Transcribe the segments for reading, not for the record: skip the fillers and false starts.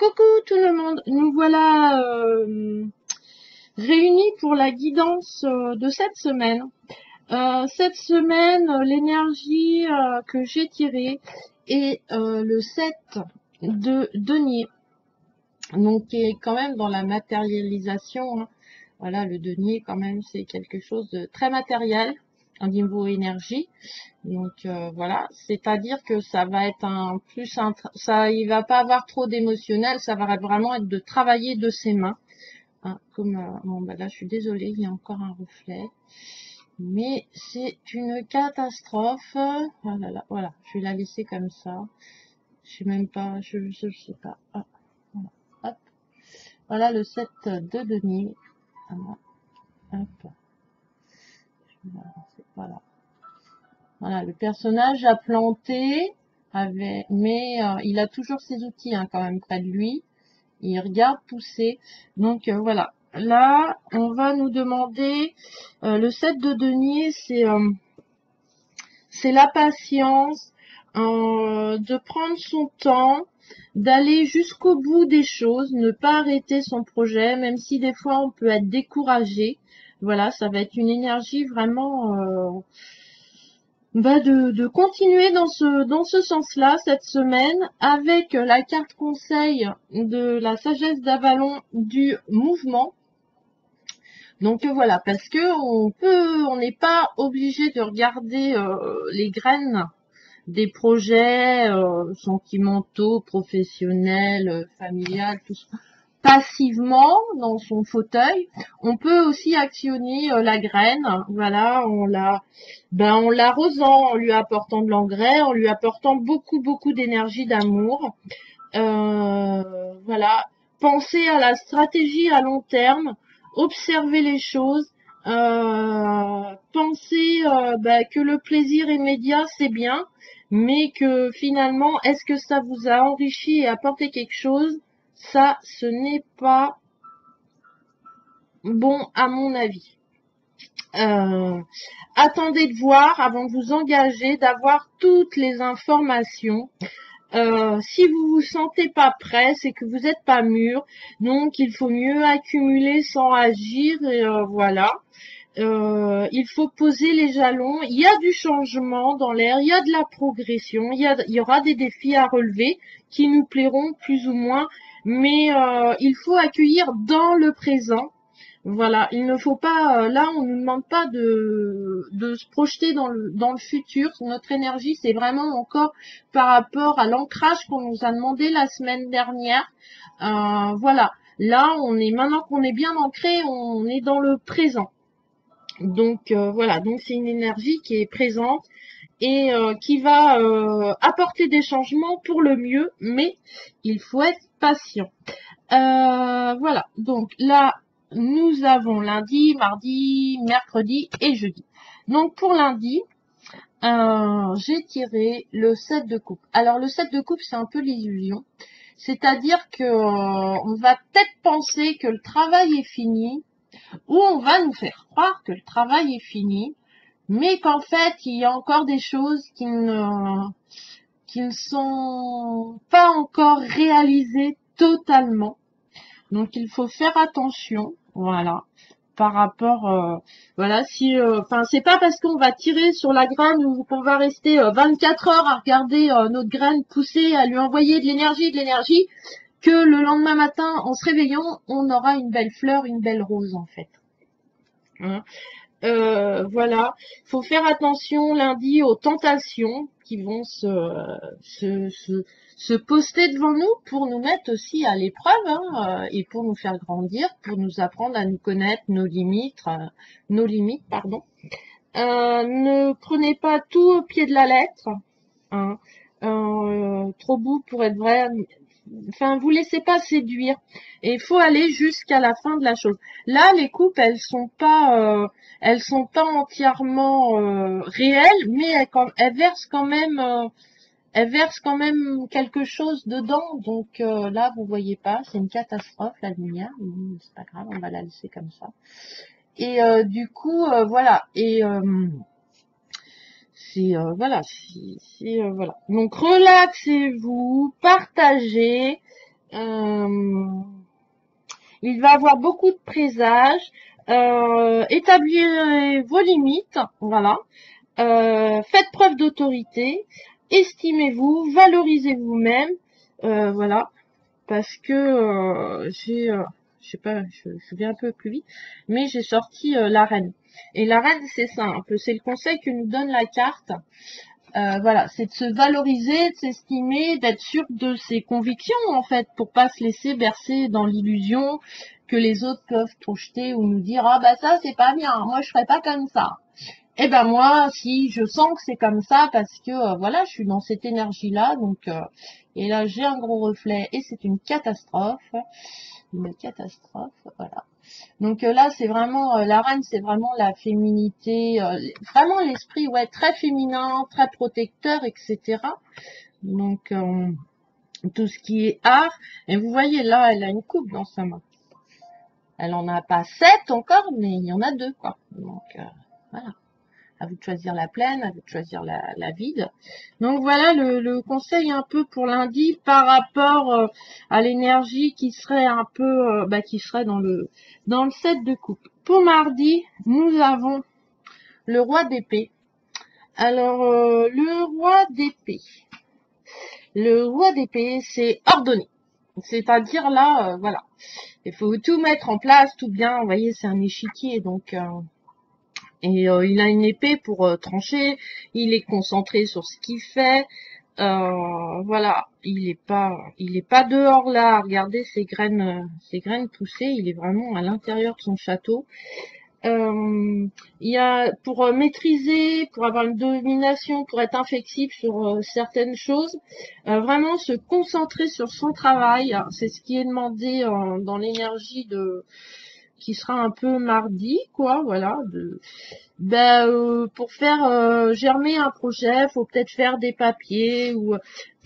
Coucou tout le monde, nous voilà réunis pour la guidance de cette semaine. L'énergie que j'ai tirée est le 7 de denier, donc qui est quand même dans la matérialisation. Hein. Voilà, le denier quand même c'est quelque chose de très matériel au niveau énergie. Donc voilà, c'est-à-dire que ça va être il va pas avoir trop d'émotionnel, ça va vraiment être de travailler de ses mains. Hein, bon bah là je suis désolée, il y a encore un reflet, mais c'est une catastrophe. Oh là là, voilà, je vais la laisser comme ça. Je sais même pas, je sais pas. Ah, voilà, hop. Voilà le 7 de denier. Voilà, hop. Voilà. Voilà, le personnage a planté, mais il a toujours ses outils hein, quand même près de lui. Il regarde pousser. Donc voilà. Là, on va nous demander le 7 de denier, c'est la patience, de prendre son temps, d'aller jusqu'au bout des choses, ne pas arrêter son projet, même si des fois on peut être découragé. Voilà, ça va être une énergie vraiment de continuer dans ce sens-là cette semaine avec la carte conseil de la sagesse d'Avalon du mouvement. Donc voilà, parce que on n'est pas obligé de regarder les graines des projets sentimentaux, professionnels, familiales, tout ça passivement dans son fauteuil. On peut aussi actionner la graine, voilà, en l'arrosant, en lui apportant de l'engrais, en lui apportant beaucoup d'énergie, d'amour. Voilà, penser à la stratégie à long terme, observer les choses, penser que le plaisir immédiat c'est bien, mais que finalement, est-ce que ça vous a enrichi et apporté quelque chose? Ça, ce n'est pas bon à mon avis. Attendez de voir avant de vous engager, d'avoir toutes les informations. Si vous vous sentez pas prêt, c'est que vous n'êtes pas mûr. Donc, il faut mieux accumuler sans agir. Et voilà. Il faut poser les jalons. Il y a du changement dans l'air, il y a de la progression, il y aura des défis à relever qui nous plairont plus ou moins, mais il faut accueillir dans le présent. Voilà, il ne faut pas, là on ne nous demande pas de se projeter dans le futur. Notre énergie, c'est vraiment encore par rapport à l'ancrage qu'on nous a demandé la semaine dernière. Voilà, là maintenant qu'on est bien ancré, on est dans le présent. Donc voilà, donc c'est une énergie qui est présente et qui va apporter des changements pour le mieux, mais il faut être patient. Voilà, donc là, nous avons lundi, mardi, mercredi et jeudi. Donc pour lundi, j'ai tiré le 7 de coupe. Alors le 7 de coupe, c'est un peu l'illusion. C'est-à-dire que on va peut-être penser que le travail est fini, ou on va nous faire croire que le travail est fini, mais qu'en fait, il y a encore des choses qui ne sont pas encore réalisées totalement. Donc, il faut faire attention, voilà, par rapport, voilà, c'est pas parce qu'on va tirer sur la graine ou qu'on va rester 24 heures à regarder notre graine pousser, à lui envoyer de l'énergie, que le lendemain matin, en se réveillant, on aura une belle fleur, une belle rose, en fait. Hein. Voilà, faut faire attention lundi aux tentations qui vont se poster devant nous pour nous mettre aussi à l'épreuve hein, et pour nous faire grandir, pour nous apprendre à nous connaître nos limites, pardon. Ne prenez pas tout au pied de la lettre. Hein. Trop beau pour être vrai. Enfin, vous laissez pas séduire. Et il faut aller jusqu'à la fin de la chose. Là, les coupes, elles sont pas entièrement réelles, mais elles versent quand même quelque chose dedans. Donc là, vous voyez pas, c'est une catastrophe la lumière. C'est pas grave, on va la laisser comme ça. Et du coup, voilà. Et voilà. Donc relaxez-vous, partagez. Euh, il va avoir beaucoup de présages. Établissez vos limites, voilà. Faites preuve d'autorité. Estimez-vous, valorisez vous-même, voilà. Parce que je sais pas, je vais un peu plus vite, mais j'ai sorti la reine. Et la reine, c'est simple, c'est le conseil que nous donne la carte. Voilà, c'est de se valoriser, de s'estimer, d'être sûr de ses convictions en fait, pour pas se laisser bercer dans l'illusion que les autres peuvent projeter ou nous dire ah bah ça c'est pas bien, moi je ferais pas comme ça. Eh ben moi, si je sens que c'est comme ça, parce que voilà, je suis dans cette énergie-là, donc et là j'ai un gros reflet et c'est une catastrophe, voilà. Donc là, c'est vraiment la reine, c'est vraiment la féminité, vraiment l'esprit, ouais, très féminin, très protecteur, etc. Donc tout ce qui est art, et vous voyez là, elle a une coupe dans sa main. Elle en a pas 7 encore, mais il y en a 2 quoi. Donc voilà. À vous de choisir la pleine, à vous de choisir la vide. Donc voilà le conseil un peu pour lundi par rapport à l'énergie qui serait un peu, qui serait dans le 7 de coupe. Pour mardi, nous avons le roi d'épée. Alors le roi d'épée, c'est ordonné. C'est-à-dire là, voilà, il faut tout mettre en place, tout bien. Vous voyez, c'est un échiquier, donc il a une épée pour trancher, il est concentré sur ce qu'il fait. Voilà, il est pas dehors là. Regardez ses graines poussées. Il est vraiment à l'intérieur de son château. Il y a pour maîtriser, pour avoir une domination, pour être inflexible sur certaines choses, vraiment se concentrer sur son travail. C'est ce qui est demandé dans l'énergie de qui sera un peu mardi, quoi. Voilà, pour faire germer un projet, faut peut-être faire des papiers ou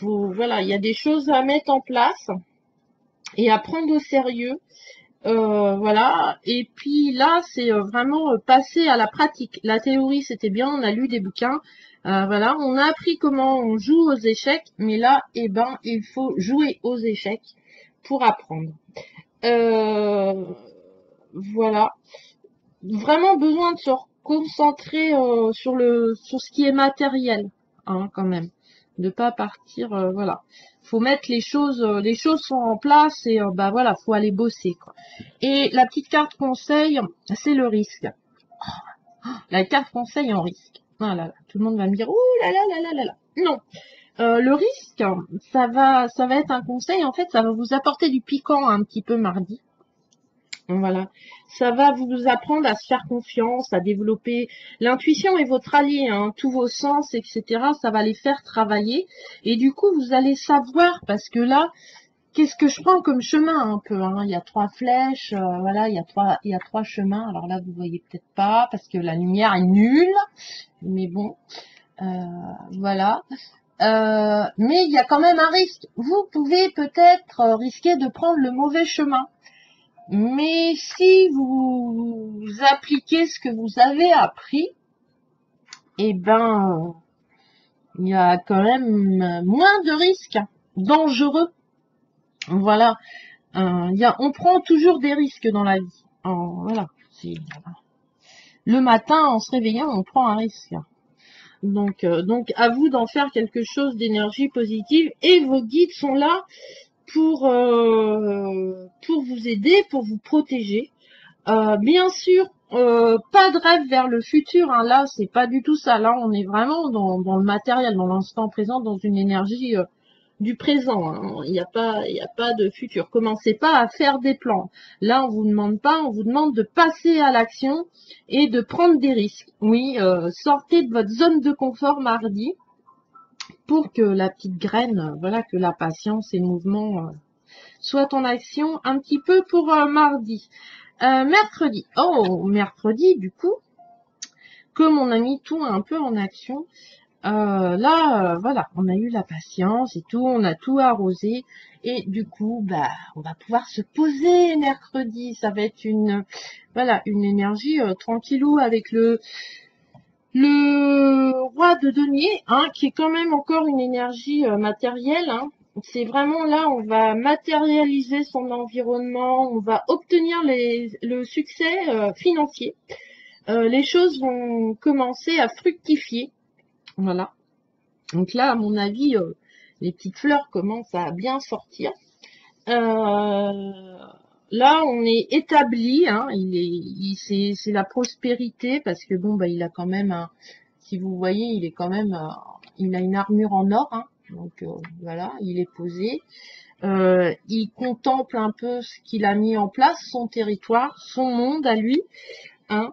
voilà, il y a des choses à mettre en place et à prendre au sérieux. Voilà. Et puis là, c'est vraiment passer à la pratique. La théorie, c'était bien, on a lu des bouquins. Voilà, on a appris comment on joue aux échecs, mais là, il faut jouer aux échecs pour apprendre. Voilà. Vraiment besoin de se concentrer sur ce qui est matériel, hein, quand même. De pas partir, voilà. Faut mettre les choses sont en place et voilà, faut aller bosser, quoi. Et la petite carte conseil, c'est le risque. La carte conseil en risque. Ah là là, tout le monde va me dire, ouh là là là là là là. Non. Le risque, ça va être un conseil, en fait, ça va vous apporter du piquant un petit peu mardi. Voilà, ça va vous apprendre à se faire confiance, à développer l'intuition et votre allié, hein, tous vos sens, etc. Ça va les faire travailler et du coup vous allez savoir parce que là, qu'est-ce que je prends comme chemin un peu, hein. Il y a 3 flèches, voilà, il y a trois chemins. Alors là vous voyez peut-être pas parce que la lumière est nulle, mais bon, voilà. Mais il y a quand même un risque. Vous pouvez peut-être risquer de prendre le mauvais chemin. Mais si vous appliquez ce que vous avez appris, eh ben, il y a quand même moins de risques dangereux. Voilà. On prend toujours des risques dans la vie. Voilà. Le matin, en se réveillant, on prend un risque. Donc, à vous d'en faire quelque chose d'énergie positive. Et vos guides sont là pour vous aider, pour vous protéger. Bien sûr, pas de rêve vers le futur, hein. Là, c'est pas du tout ça. Là, on est vraiment dans le matériel, dans l'instant présent, dans une énergie du présent, hein. Il n'y a pas de futur. Commencez pas à faire des plans. Là, on vous demande pas, on vous demande de passer à l'action et de prendre des risques. Oui, sortez de votre zone de confort mardi pour que la petite graine, voilà, que la patience et le mouvement soit en action un petit peu pour mardi. Mercredi. Oh, mercredi, du coup, comme on a mis tout un peu en action, voilà, on a eu la patience et tout, on a tout arrosé. Et du coup, on va pouvoir se poser mercredi. Ça va être une énergie tranquillou avec le roi de denier, hein, qui est quand même encore une énergie matérielle, hein. C'est vraiment là, on va matérialiser son environnement, on va obtenir le succès financier. Les choses vont commencer à fructifier. Voilà. Donc là, à mon avis, les petites fleurs commencent à bien sortir. Là, on est établi, hein, c'est la prospérité parce que bon, bah, il a quand même si vous voyez, il est quand même, il a une armure en or, hein, donc voilà, il est posé. Il contemple un peu ce qu'il a mis en place, son territoire, son monde à lui, hein.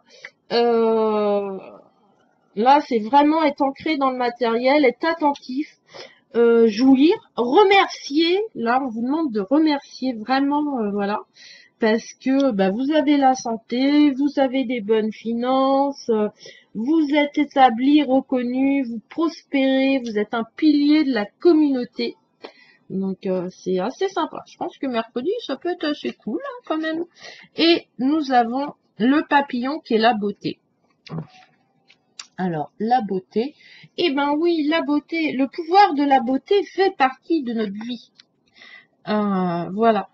Là, c'est vraiment être ancré dans le matériel, être attentif, jouir, remercier. Là, on vous demande de remercier vraiment, voilà, parce que bah, vous avez la santé, vous avez des bonnes finances, vous êtes établi, reconnu, vous prospérez, vous êtes un pilier de la communauté. Donc c'est assez sympa. Je pense que mercredi, ça peut être assez cool hein, quand même. Et nous avons le papillon qui est la beauté. Alors, la beauté, eh ben oui, la beauté, le pouvoir de la beauté fait partie de notre vie. Voilà.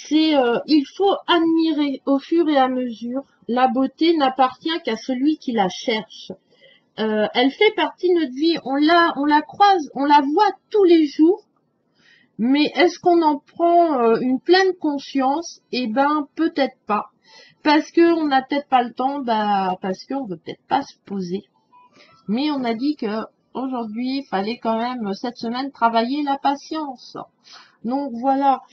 Il faut admirer au fur et à mesure. La beauté n'appartient qu'à celui qui la cherche. Elle fait partie de notre vie. On la croise, on la voit tous les jours. Mais est-ce qu'on en prend une pleine conscience? Eh ben, peut-être pas. Parce qu'on n'a peut-être pas le temps, bah, parce qu'on veut peut-être pas se poser. Mais on a dit que aujourd'hui, il fallait quand même cette semaine travailler la patience. Donc voilà,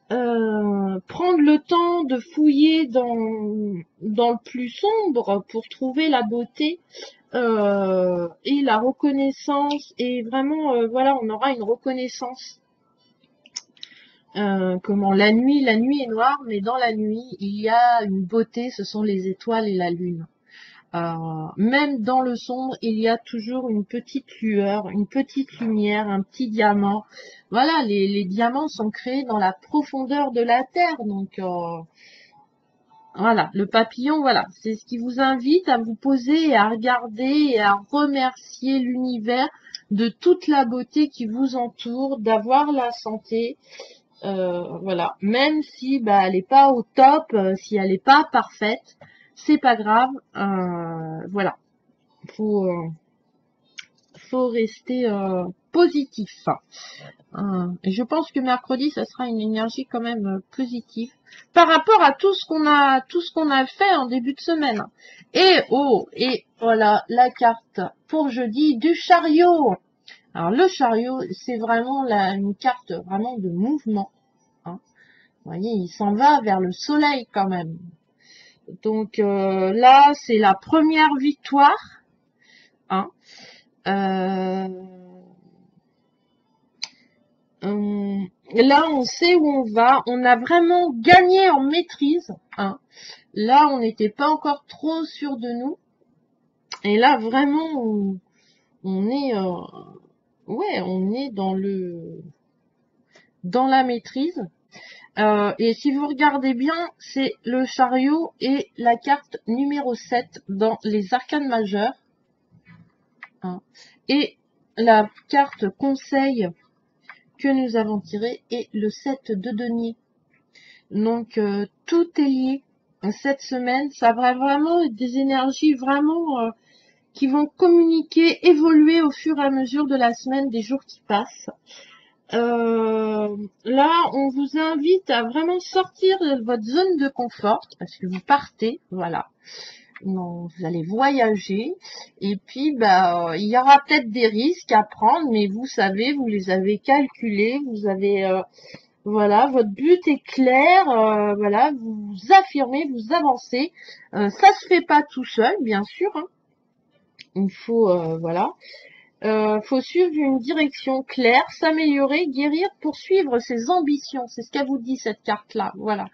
prendre le temps de fouiller dans le plus sombre pour trouver la beauté et la reconnaissance. Et vraiment, voilà, on aura une reconnaissance. Comment la nuit est noire, mais dans la nuit, il y a une beauté, ce sont les étoiles et la lune. Même dans le sombre, il y a toujours une petite lueur, une petite lumière, un petit diamant. Voilà, les diamants sont créés dans la profondeur de la terre. Donc, voilà, le papillon, voilà, c'est ce qui vous invite à vous poser et à regarder et à remercier l'univers de toute la beauté qui vous entoure, d'avoir la santé. Voilà, même si bah, elle n'est pas au top, si elle n'est pas parfaite, c'est pas grave. Voilà, faut rester positif. Je pense que mercredi, ça sera une énergie quand même positive par rapport à tout ce qu'on a fait en début de semaine. Et voilà la carte pour jeudi du chariot. Alors le chariot, c'est vraiment une carte vraiment de mouvement. Hein. Vous voyez, il s'en va vers le soleil quand même. Donc là, c'est la première victoire. Hein. Là, on sait où on va. On a vraiment gagné en maîtrise. Hein. Là, on n'était pas encore trop sûr de nous. Et là, vraiment, on est, ouais, on est dans la maîtrise. Et si vous regardez bien, c'est le chariot et la carte numéro 7 dans les arcanes majeures. Hein. Et la carte conseil que nous avons tiré est le 7 de denier. Donc tout est lié. Cette semaine, ça va vraiment être des énergies vraiment qui vont communiquer, évoluer au fur et à mesure de la semaine, des jours qui passent. Là, on vous invite à vraiment sortir de votre zone de confort parce que vous partez, voilà. Non, vous allez voyager et puis bah il y aura peut-être des risques à prendre, mais vous savez, vous les avez calculés, vous avez voilà, votre but est clair, voilà, vous vous affirmez, vous avancez. Ça se fait pas tout seul, bien sûr. Hein. Il faut voilà. Faut suivre une direction claire, s'améliorer, guérir, poursuivre ses ambitions. C'est ce qu'elle vous dit cette carte-là. Voilà.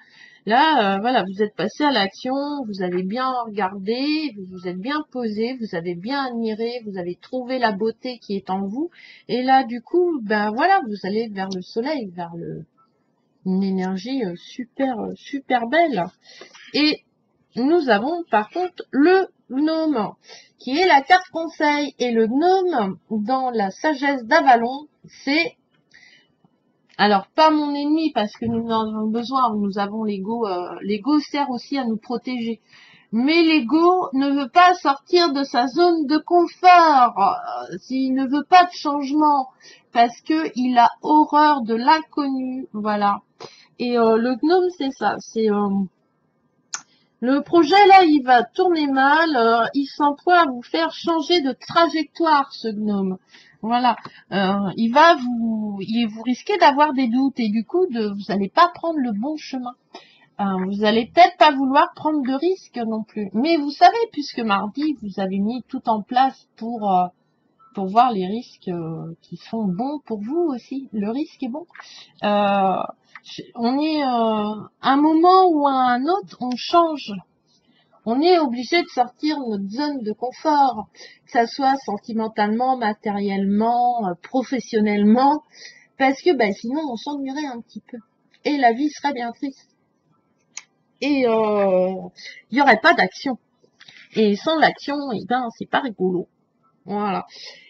Là, voilà, vous êtes passé à l'action, vous avez bien regardé, vous vous êtes bien posé, vous avez bien admiré, vous avez trouvé la beauté qui est en vous. Et là, du coup, ben voilà, vous allez vers le soleil, vers une énergie super belle. Et nous avons par contre le gnome, qui est la carte conseil. Et le gnome, dans la sagesse d'Avalon, c'est Alors, pas mon ennemi, parce que nous en avons besoin, nous avons l'ego. L'ego sert aussi à nous protéger. Mais l'ego ne veut pas sortir de sa zone de confort, s'il ne veut pas de changement, parce que il a horreur de l'inconnu, voilà. Et le gnome, c'est ça, c'est le projet là, il va tourner mal, il s'emploie à vous faire changer de trajectoire, ce gnome. Voilà, vous risquez d'avoir des doutes et du coup, vous n'allez pas prendre le bon chemin. Vous allez peut-être pas vouloir prendre de risques non plus. Mais vous savez, puisque mardi, vous avez mis tout en place pour voir les risques qui sont bons pour vous aussi. Le risque est bon. Euh, on est un moment ou à un autre, on change. On est obligé de sortir de notre zone de confort, que ça soit sentimentalement, matériellement, professionnellement, parce que sinon on s'ennuierait un petit peu. Et la vie serait bien triste. Et il n'y aurait pas d'action. Et sans l'action, c'est pas rigolo. Voilà.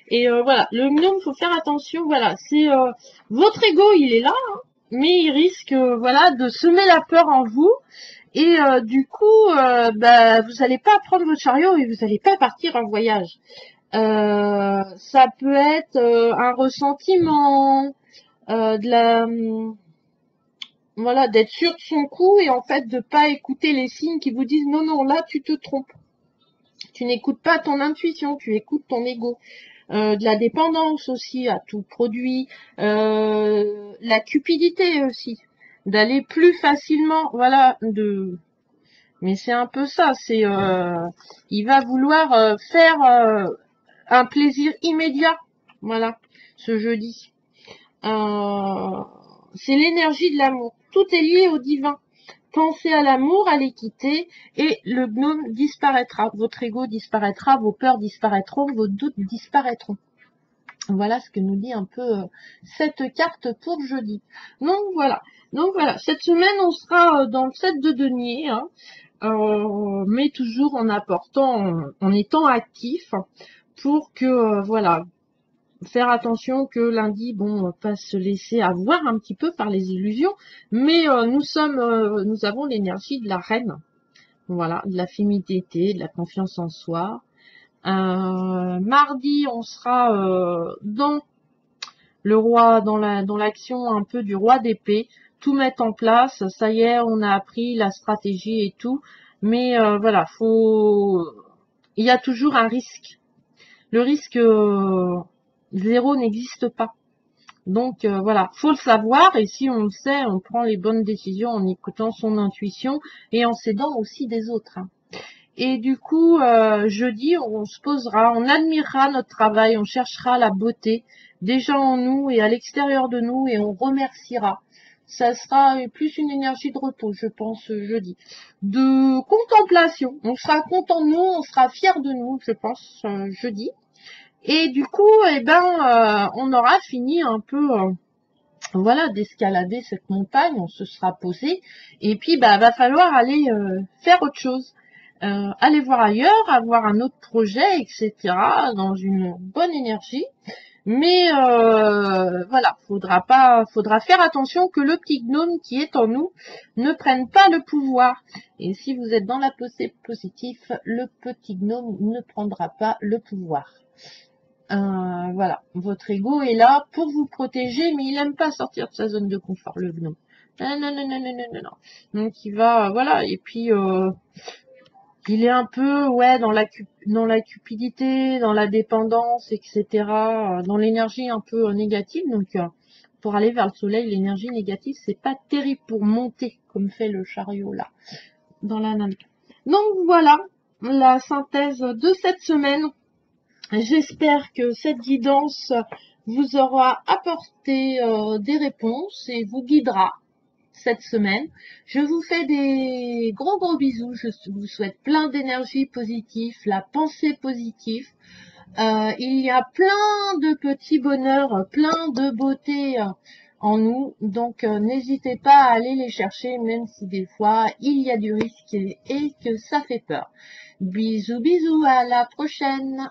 Et voilà, le gnome, faut faire attention. Voilà, c'est votre ego, il est là, hein, mais il risque, voilà, de semer la peur en vous. Et du coup, vous n'allez pas prendre votre chariot et vous n'allez pas partir en voyage. Ça peut être un ressentiment, de la voilà, d'être sûr de son coup et en fait de pas écouter les signes qui vous disent non, non, là tu te trompes. Tu n'écoutes pas ton intuition, tu écoutes ton ego. De la dépendance aussi à tout produit, la cupidité aussi, d'aller plus facilement, voilà, mais c'est un peu ça, c'est il va vouloir faire un plaisir immédiat, voilà, ce jeudi. C'est l'énergie de l'amour. Tout est lié au divin. Pensez à l'amour, à l'équité, et le gnome disparaîtra. Votre ego disparaîtra, vos peurs disparaîtront, vos doutes disparaîtront. Voilà ce que nous dit un peu cette carte pour jeudi. Donc voilà. Cette semaine, on sera dans le 7 de denier, hein, mais toujours en apportant, en étant actif, pour que, voilà, faire attention que lundi, pas se laisser avoir un petit peu par les illusions, mais nous avons l'énergie de la reine, voilà, de la féminité, de la confiance en soi. Mardi, on sera dans le roi, dans l'action un peu du roi d'épée, tout mettre en place. Ça y est, on a appris la stratégie et tout, mais voilà, il y a toujours un risque. Le risque zéro n'existe pas. Donc voilà, faut le savoir et si on le sait, on prend les bonnes décisions en écoutant son intuition et en s'aidant aussi des autres, hein. Et du coup, jeudi, on se posera, on admirera notre travail, on cherchera la beauté des gens en nous et à l'extérieur de nous et on remerciera. Ça sera plus une énergie de repos, je pense, jeudi. De contemplation. On sera content de nous, on sera fier de nous, je pense, jeudi. Et du coup, on aura fini un peu, voilà, d'escalader cette montagne, on se sera posé, et puis va falloir aller faire autre chose, aller voir ailleurs, avoir un autre projet, etc., dans une bonne énergie. Mais voilà, faudra faire attention que le petit gnome qui est en nous ne prenne pas le pouvoir. Et si vous êtes dans la pensée positive, le petit gnome ne prendra pas le pouvoir. Voilà, votre ego est là pour vous protéger, mais il n'aime pas sortir de sa zone de confort, le gnome. Non, non, non, non, non, non, non. Donc il va, voilà, et puis il est un peu, ouais, dans la cupidité, dans la dépendance, etc., dans l'énergie un peu négative. Donc pour aller vers le soleil, l'énergie négative, c'est pas terrible pour monter, comme fait le chariot là, dans la nana. Donc voilà, la synthèse de cette semaine. J'espère que cette guidance vous aura apporté des réponses et vous guidera cette semaine. Je vous fais des gros bisous. Je vous souhaite plein d'énergie positive, la pensée positive. Il y a plein de petits bonheurs, plein de beauté en nous. Donc n'hésitez pas à aller les chercher, même si des fois il y a du risque et que ça fait peur. Bisous, bisous, à la prochaine.